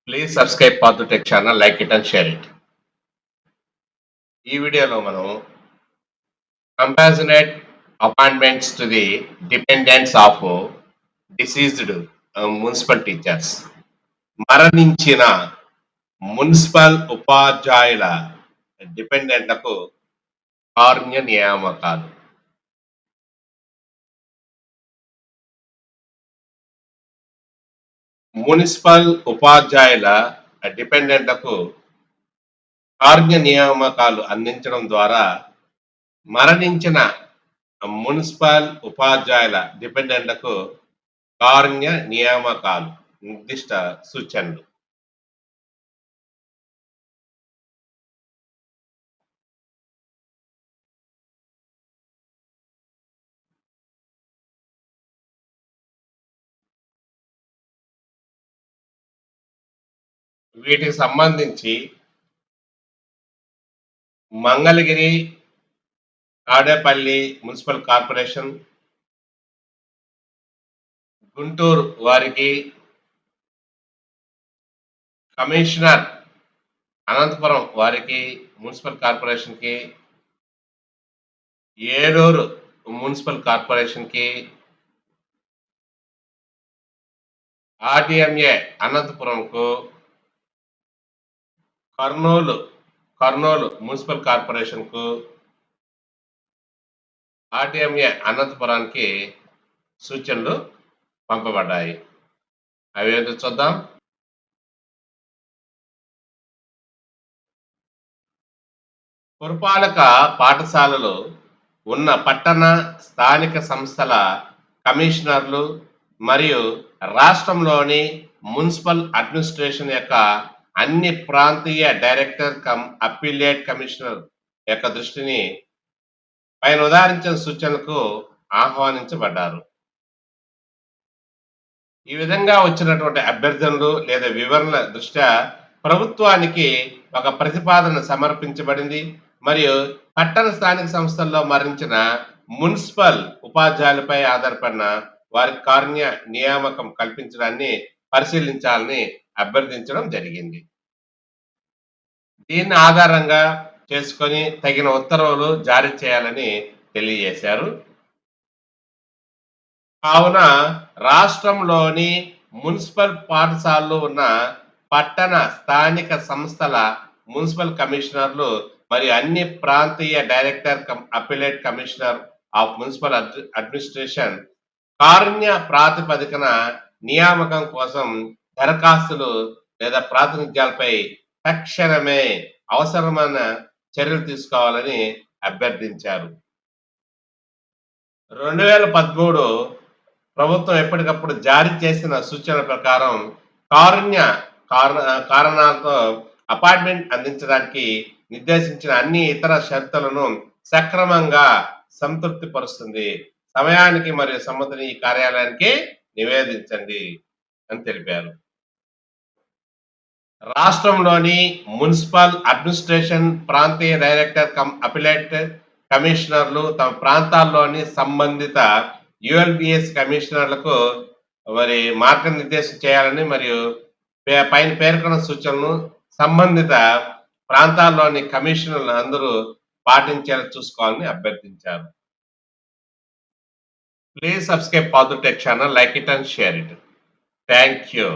Please subscribe Padu Tech channel, like it and share it. ఈ వీడియోలో మనం compassionate appointments to the dependents of deceased municipal teachers. మరణించిన municipal ఉపాధ్యాయుల డిపెండెంట్లకు కార్య నియామకాలు. మున్సిపల్ ఉపాధ్యాయుల డిపెండెంట్లకు కార్య నియామకాలు అందించడం ద్వారా మరణించిన మున్సిపల్ ఉపాధ్యాయుల డిపెండెంట్లకు కార్య నియామకాలు నిర్దిష్ట సూచనలు. వీటికి సంబంధించి మంగళగిరి, తాడేపల్లి మున్సిపల్ కార్పొరేషన్, గుంటూరు వారికి కమిషనర్ అనంతపురం వారికి మున్సిపల్ కార్పొరేషన్కి, ఏలూరు మున్సిపల్ కార్పొరేషన్కి, ఆర్డిఎంఏ అనంతపురంకు, కర్నూలు మున్సిపల్ కార్పొరేషన్కు, ఆర్డిఎంఏ అనంతపురానికి సూచనలు పంపబడ్డాయి. అవి ఏంటో చూద్దాం. పురపాలక పాఠశాలలు ఉన్న పట్టణ స్థానిక సంస్థల కమిషనర్లు మరియు రాష్ట్రంలోని మున్సిపల్ అడ్మినిస్ట్రేషన్ యొక్క అన్ని ప్రాంతీయ డైరెక్టర్ అప్పీలేట్ కమిషనర్ యొక్క దృష్టిని పైన ఉదాహరించిన సూచనలకు ఆహ్వానించబడ్డారు. ఈ విధంగా వచ్చినటువంటి అభ్యర్థనలు లేదా వివరణల దృష్ట్యా ప్రభుత్వానికి ఒక ప్రతిపాదన సమర్పించబడింది మరియు పట్టణ స్థానిక సంస్థల్లో మరణించిన మున్సిపల్ ఉపాధ్యాయులపై ఆధారపడిన వారి కార్య నియామకం కల్పించడాన్ని పరిశీలించాలని అభ్యర్థించడం జరిగింది. దీన్ని ఆధారంగా చేసుకొని తగిన ఉత్తర్వులు జారీ చేయాలని తెలియజేశారు. కావున రాష్ట్రంలోని మున్సిపల్ పాఠశాలలో ఉన్న పట్టణ స్థానిక సంస్థల మున్సిపల్ కమిషనర్లు మరియు అన్ని ప్రాంతీయ director appellate commissioner of municipal administration కార్య ప్రాతిపదికన నియామకం కోసం దరఖాస్తులు లేదా ప్రాతినిధ్యాలపై తక్షణమే అవసరమైన చర్యలు తీసుకోవాలని అభ్యర్థించారు. 2013 ప్రభుత్వం ఎప్పటికప్పుడు జారీ చేసిన సూచనల ప్రకారం కారణాలతో అపాయింట్మెంట్ అందించడానికి నిర్దేశించిన అన్ని ఇతర షరతులను సక్రమంగా సంతృప్తి పరుస్తుంది. సమయానికి మరియు సమ్మతిని ఈ కార్యాలయానికి నివేదించండి అని తెలిపారు. రాష్ట్రంలోని మున్సిపల్ అడ్మినిస్ట్రేషన్ ప్రాంతీయ డైరెక్టర్ అప్పీలేట్ కమిషనర్లు తమ ప్రాంతాల్లోని సంబంధిత యుఎల్బిఎస్ కమిషనర్లకు మార్గనిర్దేశం చేయాలని మరియు పైన పేర్కొన్న సూచనలను సంబంధిత ప్రాంతాల్లోని కమిషనర్లు అందరూ పాటించేలా చూసుకోవాలని అభ్యర్థించారు. Please subscribe Padu Tech channel, like it and share it. Thank you.